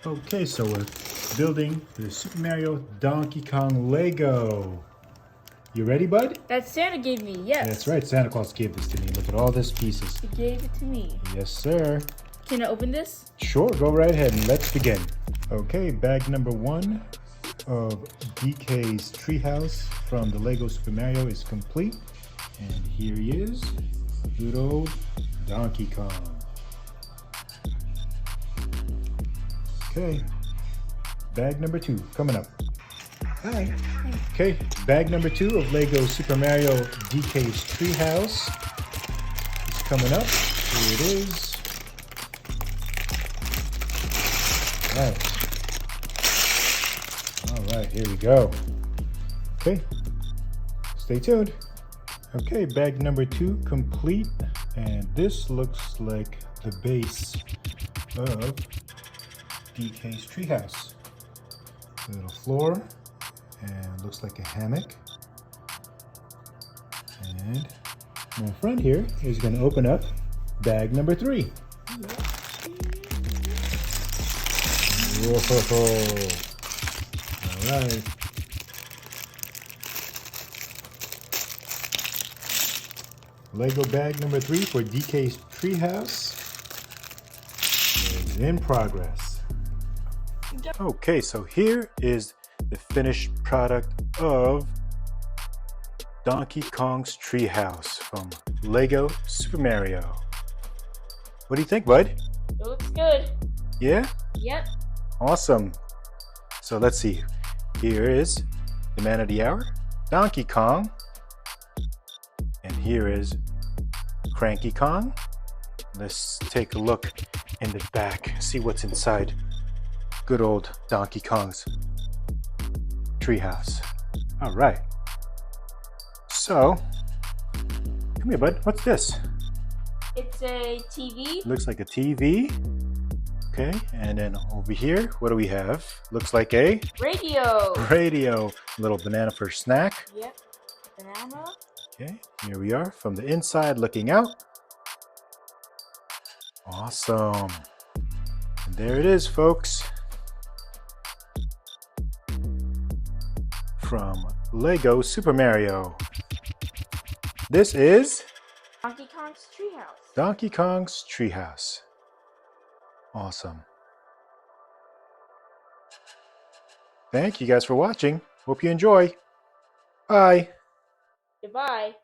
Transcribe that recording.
Okay, so we're building the Super Mario Donkey Kong Lego. You ready, bud? That Santa gave me, yes. That's right, Santa Claus gave this to me. Look at all these pieces. He gave it to me. Yes, sir. Can I open this? Sure, go right ahead and let's begin. Okay, bag number 1 of DK's treehouse from the Lego Super Mario is complete. And here he is, good old Donkey Kong. Okay, bag number 2 coming up. Hi. Okay, bag number 2 of Lego Super Mario DK's treehouse is coming up. Here it is. All right, here we go. Okay, stay tuned. Okay, bag number 2 complete, and this looks like the base of DK's treehouse. A little floor, and looks like a hammock. And in front here is going to open up bag number 3. Whoa! All right. Lego bag number 3 for DK's treehouse is in progress. Okay, so here is the finished product of Donkey Kong's treehouse from Lego Super Mario. What do you think, bud? It looks good. Yeah? Yep. Awesome. So let's see. Here is the man of the hour, Donkey Kong. And here is Cranky Kong. Let's take a look in the back, see what's inside good old Donkey Kong's treehouse. All right. So, come here, bud. What's this? It's a TV. Looks like a TV. Okay, and then over here, what do we have? Looks like a Radio. radio. Little banana for snack. Yep. Banana. Okay, here we are from the inside looking out. Awesome. And there it is, folks. From Lego Super Mario. This is Donkey Kong's treehouse. Donkey Kong's treehouse. Awesome. Thank you guys for watching. Hope you enjoy. Bye. Goodbye.